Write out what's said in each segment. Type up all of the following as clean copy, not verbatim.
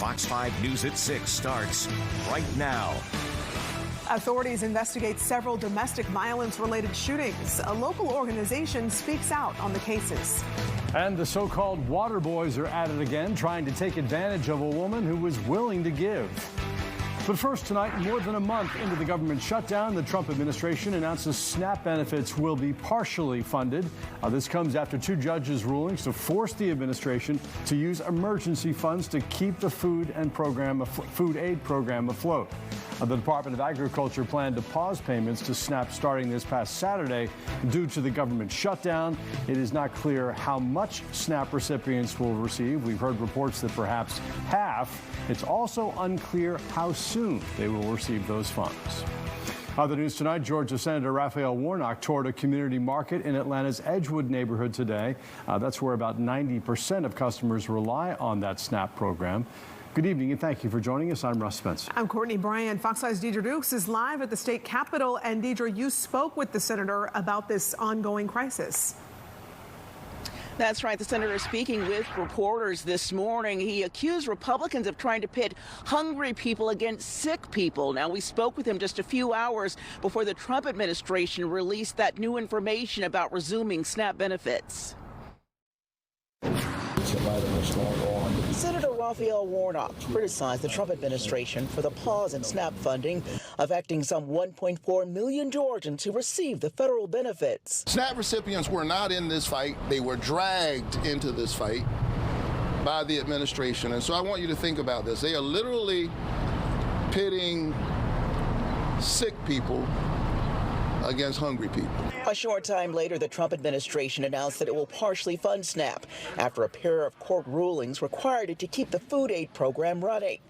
Fox 5 News at 6 starts right now. Authorities investigate several domestic violence-related shootings. A local organization speaks out on the cases. And the so-called water boys are at it again, trying to take advantage of a woman who was willing to give. But first tonight, more than a month into the government shutdown, the Trump administration announces SNAP benefits will be partially funded. This comes after two judges' rulings to force the administration to use emergency funds to keep the food aid program afloat. The Department of Agriculture planned to pause payments to SNAP starting this past Saturday due to the government shutdown. It is not clear how much SNAP recipients will receive. We've heard reports that perhaps half. It's also unclear how soon they will receive those funds. Other news tonight, Georgia Senator Raphael Warnock toured a community market in Atlanta's Edgewood neighborhood today. That's where about 90% of customers rely on that SNAP program. Good evening and thank you for joining us. I'm Russ Spencer. I'm Courtney Bryan. Fox 5's Deidre Dukes is live at the state capitol. And Deidre, you spoke with the senator about this ongoing crisis. That's right. The senator is speaking with reporters this morning. He accused Republicans of trying to pit hungry people against sick people. Now, we spoke with him just a few hours before the Trump administration released that new information about resuming SNAP benefits. Senator Raphael Warnock criticized the Trump administration for the pause in SNAP funding, affecting some 1.4 million Georgians who receive the federal benefits. SNAP recipients were not in this fight. They were dragged into this fight by the administration. And so I want you to think about this. They are literally pitting sick people against hungry people. A short time later, the Trump administration announced that it will partially fund SNAP after a pair of court rulings required it to keep the food aid program running.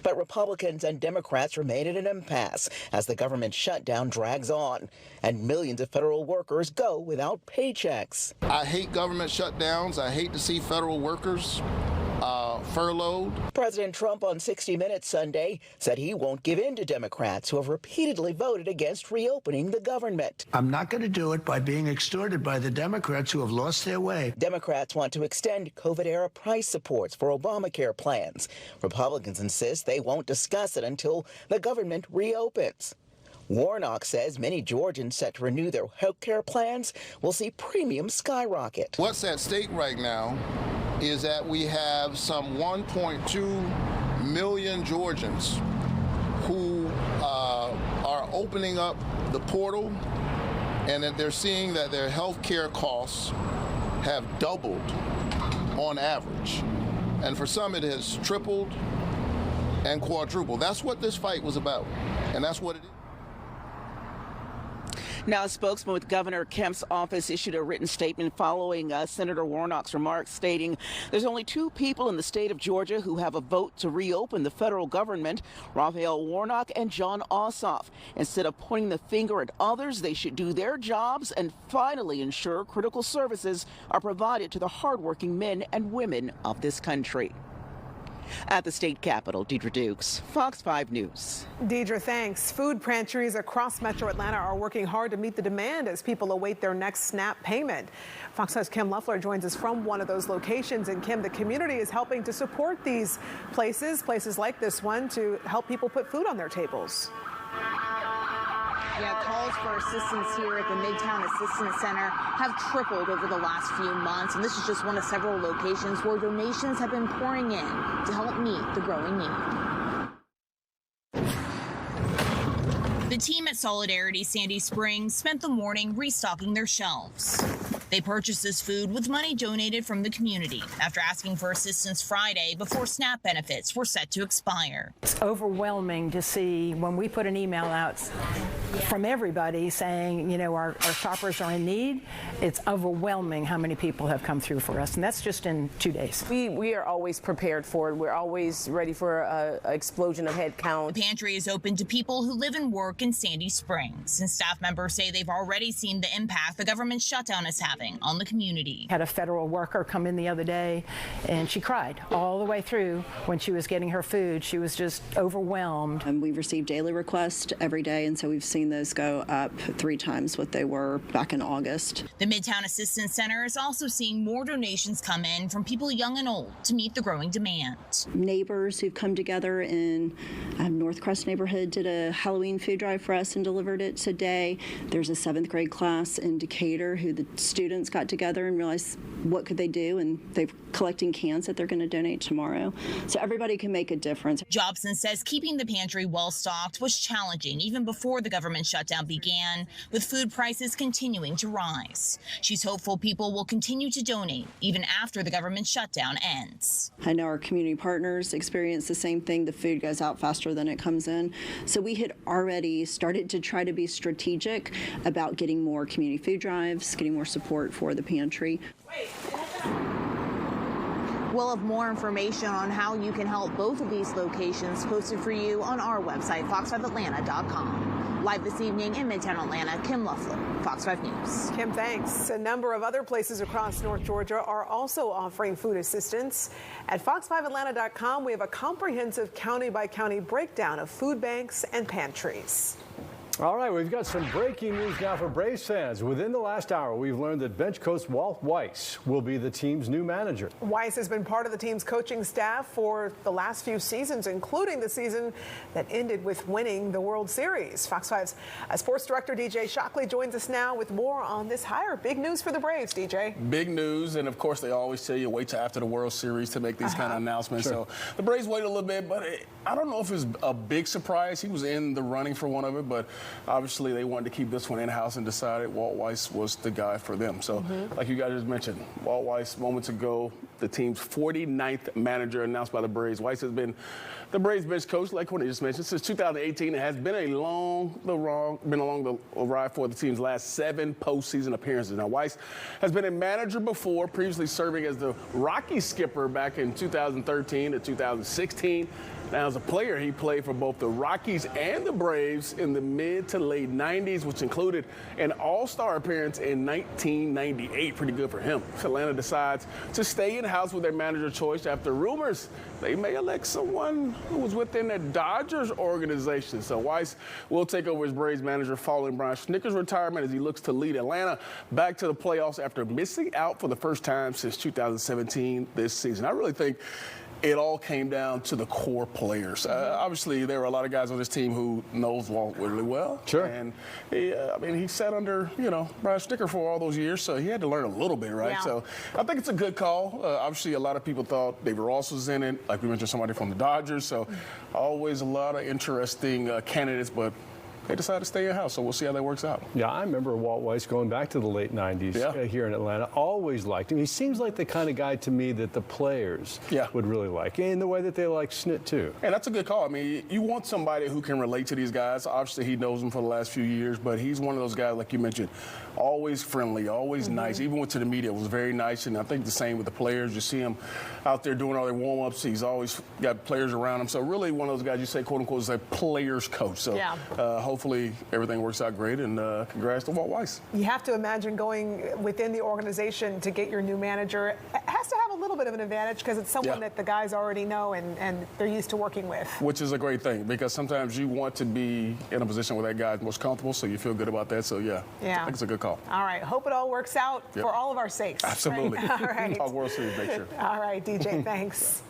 But Republicans and Democrats remain at an impasse as the government shutdown drags on and millions of federal workers go without paychecks. I hate government shutdowns. I hate to see federal workers furloughed. President Trump on 60 Minutes Sunday said he won't give in to Democrats who have repeatedly voted against reopening the government. I'm not going to do it by being extorted by the Democrats who have lost their way. Democrats want to extend COVID-era price supports for Obamacare plans. Republicans insist they won't discuss it until the government reopens. Warnock says many Georgians set to renew their health care plans will see premiums skyrocket. What's at stake right now is that we have some 1.2 million Georgians who are opening up the portal, and that they're seeing that their health care costs have doubled on average. And for some, it has tripled and quadrupled. That's what this fight was about, and that's what it is. Now, a spokesman with Governor Kemp's office issued a written statement following Senator Warnock's remarks, stating there's only two people in the state of Georgia who have a vote to reopen the federal government, Raphael Warnock and Jon Ossoff. Instead of pointing the finger at others, they should do their jobs and finally ensure critical services are provided to the hardworking men and women of this country. At the state capitol, Deidre Dukes, Fox 5 News. Deidre, thanks. Food pantries across Metro Atlanta are working hard to meet the demand as people await their next SNAP payment. Fox 5's Kim Loeffler joins us from one of those locations. And Kim, the community is helping to support these places like this one, to help people put food on their tables. Yeah, calls for assistance here at the Midtown Assistance Center have tripled over the last few months, and this is just one of several locations where donations have been pouring in to help meet the growing need. The team at Solidarity Sandy Springs spent the morning restocking their shelves. They purchased this food with money donated from the community after asking for assistance Friday before SNAP benefits were set to expire. It's overwhelming to see when we put an email out from everybody saying, you know, our shoppers are in need. It's overwhelming how many people have come through for us, and that's just in 2 days. We are always prepared for it. We're always ready for an explosion of head count. The pantry is open to people who live and work in Sandy Springs, and staff members say they've already seen the impact the government shutdown is having on the community. Had a federal worker come in the other day, and she cried all the way through when she was getting her food. She was just overwhelmed. And we've received daily requests every day, and so we've seen seen those go up 3 times what they were back in August. The Midtown Assistance Center is also seeing more donations come in from people young and old to meet the growing demand. Neighbors who've come together in North Crest neighborhood did a Halloween food drive for us and delivered it today. There's a 7th grade class in Decatur who the students got together and realized what could they do, and they're collecting cans that they're going to donate tomorrow. So everybody can make a difference. Jobson says keeping the pantry well stocked was challenging even before the government shutdown began, with food prices continuing to rise. She's hopeful people will continue to donate even after the government shutdown ends. I know our community partners experience the same thing. The food goes out faster than it comes in. So we had already started to try to be strategic about getting more community food drives, getting more support for the pantry. We'll have more information on how you can help both of these locations posted for you on our website, fox5atlanta.com. Live this evening in Midtown Atlanta, Kim Luffler, Fox 5 News. Kim, thanks. A number of other places across North Georgia are also offering food assistance. At fox5atlanta.com, we have a comprehensive county-by-county breakdown of food banks and pantries. All right, we've got some breaking news now for Braves fans. Within the last hour, we've learned that bench coach Walt Weiss will be the team's new manager. Weiss has been part of the team's coaching staff for the last few seasons, including the season that ended with winning the World Series. Fox 5's sports director DJ Shockley joins us now with more on this hire. Big news for the Braves, DJ. Big news, and of course they always tell you wait till after the World Series to make these kind of announcements. Sure. So the Braves waited a little bit, but I don't know if it was a big surprise. He was in the running for one of it, but obviously they wanted to keep this one in-house and decided Walt Weiss was the guy for them. So like you guys just mentioned, Walt Weiss moments ago, the team's 49th manager announced by the Braves. Weiss has been the Braves bench coach, like Courtney just mentioned, since 2018. It has been along the ride for the team's last 7 postseason appearances. Now, Weiss has been a manager before, previously serving as the Rockies skipper back in 2013 to 2016. Now, as a player, he played for both the Rockies and the Braves in the mid to late 90s, which included an all-star appearance in 1998. Pretty good for him. Atlanta decides to stay in-house with their manager choice after rumors they may elect someone who was within the Dodgers organization. So Weiss will take over as Braves manager following Brian Snitker's retirement as he looks to lead Atlanta back to the playoffs after missing out for the first time since 2017 this season. I really think it all came down to the core players. Obviously, there were a lot of guys on this team who knows Walt really well. Sure. And he sat under, Brian Snitker for all those years, so he had to learn a little bit, right? Yeah. So I think it's a good call. Obviously, a lot of people thought David Ross was in it, like we mentioned, somebody from the Dodgers. So always a lot of interesting candidates, but they decided to stay in-house, so we'll see how that works out. Yeah, I remember Walt Weiss going back to the late 90s here in Atlanta. Always liked him. He seems like the kind of guy to me that the players would really like, in the way that they like Snit, too. And that's a good call. I mean, you want somebody who can relate to these guys. Obviously, he knows them for the last few years, but he's one of those guys, like you mentioned, always friendly, always nice. Even went to the media, was very nice, and I think the same with the players. You see him out there doing all their warm-ups. He's always got players around him. So really one of those guys you say, quote-unquote, is a player's coach. So hopefully everything works out great, and congrats to Walt Weiss. You have to imagine going within the organization to get your new manager has to have a little bit of an advantage because it's someone that the guys already know and they're used to working with. Which is a great thing because sometimes you want to be in a position where that guy's most comfortable, so you feel good about that. So, I think it's a good call. All right. Hope it all works out for all of our sakes. Absolutely. Right? All right. Talk World Series, make sure. All right, DJ, thanks.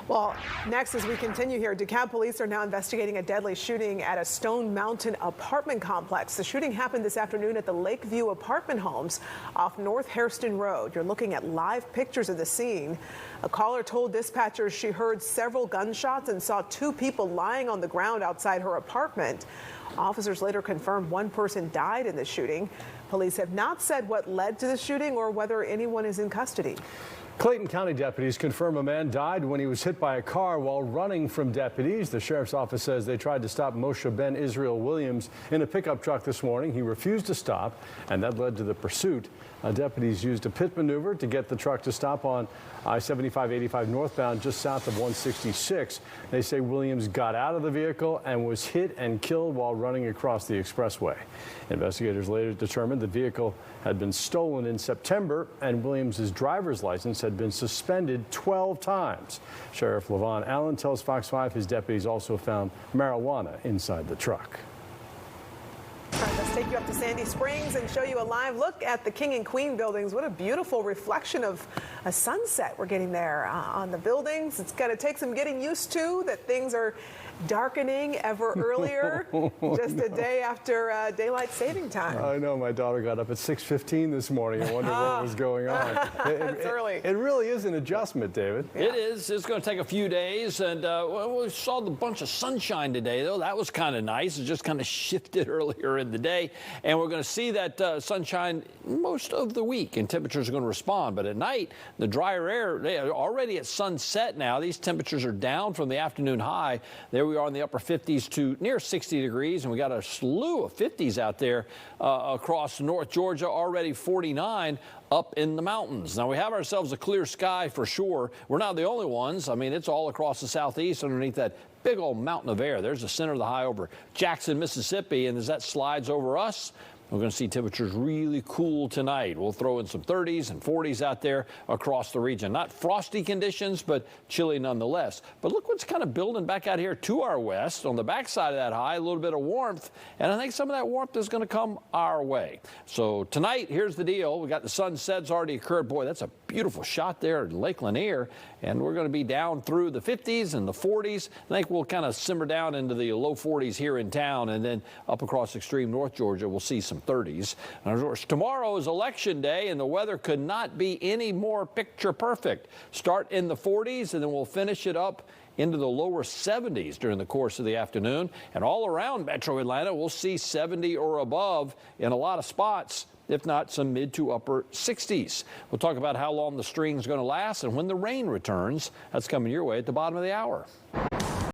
Well, next, as we continue here, DeKalb police are now investigating a deadly shooting at a Stone Mountain apartment complex. The shooting happened this afternoon at the Lakeview apartment homes off North Hairston Road. You're looking at live pictures of the scene. A caller told dispatchers she heard several gunshots and saw 2 people lying on the ground outside her apartment. Officers later confirmed 1 person died in the shooting. Police have not said what led to the shooting or whether anyone is in custody. Clayton County deputies confirm a man died when he was hit by a car while running from deputies. The sheriff's office says they tried to stop Moshe Ben Israel Williams in a pickup truck this morning. He refused to stop, and that led to the pursuit. Deputies used a pit maneuver to get the truck to stop on I-75-85 northbound just south of 166. They say Williams got out of the vehicle and was hit and killed while running across the expressway. Investigators later determined the vehicle had been stolen in September and Williams' driver's license had been suspended 12 times. Sheriff Levon Allen tells Fox 5 his deputies also found marijuana inside the truck. Let's take you up to Sandy Springs and show you a live look at the King and Queen buildings. What a beautiful reflection of a sunset we're getting there on the buildings. It's going to take some getting used to that things are darkening ever earlier, just a day after daylight saving time. I know. My daughter got up at 6:15 this morning and wondered what was going on. It's early. It really is an adjustment, David. Yeah. It is. It's going to take a few days. And we saw the bunch of sunshine today, though. That was kind of nice. It just kind of shifted earlier in the day. And we're going to see that sunshine most of the week, and temperatures are going to respond. But at night, the drier air, they are already at sunset now. These temperatures are down from the afternoon high. There we are in the upper 50s to near 60 degrees, and we got a slew of 50s out there across North Georgia, already 49 up in the mountains. Now, we have ourselves a clear sky for sure. We're not the only ones. I mean, it's all across the southeast underneath that big old mountain of air. There's the center of the high over Jackson, Mississippi, and as that slides over us, we're going to see temperatures really cool tonight. We'll throw in some 30s and 40s out there across the region. Not frosty conditions, but chilly nonetheless. But look what's kind of building back out here to our west. On the backside of that high, a little bit of warmth. And I think some of that warmth is going to come our way. So tonight, here's the deal. We got the sunsets already occurred. Boy, that's a beautiful shot there in Lake Lanier. And we're going to be down through the 50s and the 40s. I think we'll kind of simmer down into the low 40s here in town. And then up across extreme North Georgia, we'll see some 30s. And of course, tomorrow is election day, and the weather could not be any more picture perfect. Start in the 40s, and then we'll finish it up into the lower 70s during the course of the afternoon. And all around Metro Atlanta, we'll see 70 or above in a lot of spots, if not some mid to upper 60s. We'll talk about how long the string is going to last and when the rain returns. That's coming your way at the bottom of the hour.